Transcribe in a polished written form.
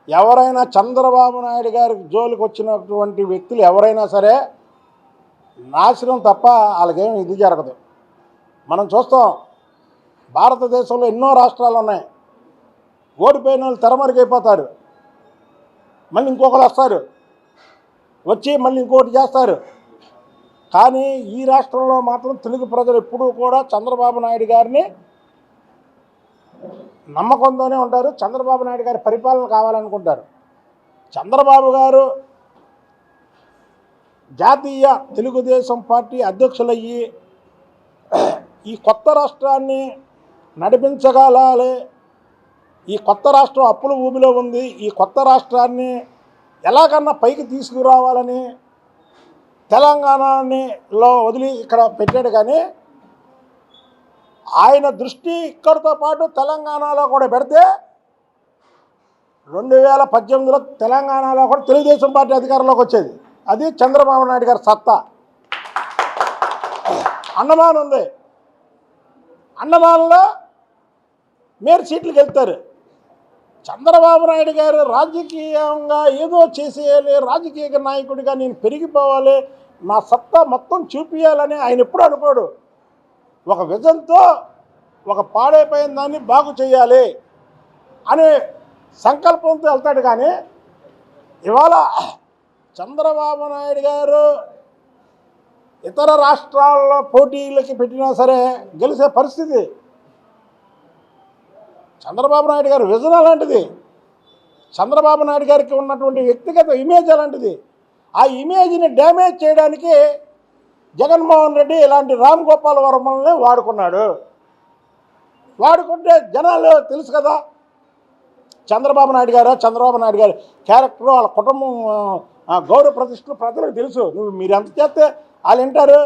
ఎవరైనా చంద్రబాబు నాయుడు గారి జోలికి వచ్చినటువంటి వ్యక్తులు ఎవరైనా సరే నాశనం తప్ప వాళ్ళకేం ఇది జరగదు. మనం చూస్తాం, భారతదేశంలో ఎన్నో రాష్ట్రాలు ఉన్నాయి. ఓడిపోయిన వాళ్ళు తెరమరుగైపోతారు, మళ్ళీ ఇంకొకరు వస్తారు, వచ్చి మళ్ళీ ఇంకోటి చేస్తారు. కానీ ఈ రాష్ట్రంలో మాత్రం తెలుగు ప్రజలు ఎప్పుడూ కూడా చంద్రబాబు నాయుడు గారిని నమ్మకంతోనే ఉంటారు. చంద్రబాబు నాయుడు గారి పరిపాలన కావాలనుకుంటారు. చంద్రబాబు గారు జాతీయ తెలుగుదేశం పార్టీ అధ్యక్షులయ్యి ఈ కొత్త రాష్ట్రాన్ని నడిపించగలాలి, ఈ కొత్త రాష్ట్రం అప్పుల ఊబిలో ఉంది, ఈ కొత్త రాష్ట్రాన్ని ఎలాగన్నా పైకి తీసుకురావాలని తెలంగాణలో వదిలి ఇక్కడ పెట్టాడు. కానీ ఆయన దృష్టి ఇక్కడితో పాటు తెలంగాణలో కూడా పెడితే 2018లో తెలంగాణలో కూడా తెలుగుదేశం పార్టీ అధికారంలోకి వచ్చేది. అది చంద్రబాబు నాయుడు గారి సత్తా. అండమాన్ ఉంది, అండమాన్లో మేయర్ సీట్లకు వెళ్తారు. చంద్రబాబు నాయుడు గారు రాజకీయంగా ఏదో చేసేయాలి, రాజకీయ నాయకుడిగా నేను పెరిగిపోవాలి, నా సత్తా మొత్తం చూపించాలని ఆయన ఎప్పుడు అనుకోడు. ఒక విజన్తో ఒక పాడైపోయిన దాన్ని బాగు చేయాలి అనే సంకల్పంతో వెళ్తాడు. కానీ ఇవాళ చంద్రబాబు నాయుడు గారు ఇతర రాష్ట్రాల్లో పోటీలకి పెట్టినా సరే గెలిచే పరిస్థితి. చంద్రబాబు నాయుడు గారి విజన్ అలాంటిది, చంద్రబాబు నాయుడు గారికి ఉన్నటువంటి వ్యక్తిగత ఇమేజ్ అలాంటిది. ఆ ఇమేజ్ని డ్యామేజ్ చేయడానికి జగన్మోహన్ రెడ్డి ఇలాంటి రామ్ గోపాల్ వర్మల్ని వాడుకున్నాడు. వాడుకుంటే జనాలు తెలుసు కదా చంద్రబాబు నాయుడు గారి క్యారెక్టర్, వాళ్ళ కుటుంబం గౌరవ ప్రతిష్టలు ప్రజలకు తెలుసు. మీరు ఎంత చేస్తే వాళ్ళు వింటారు.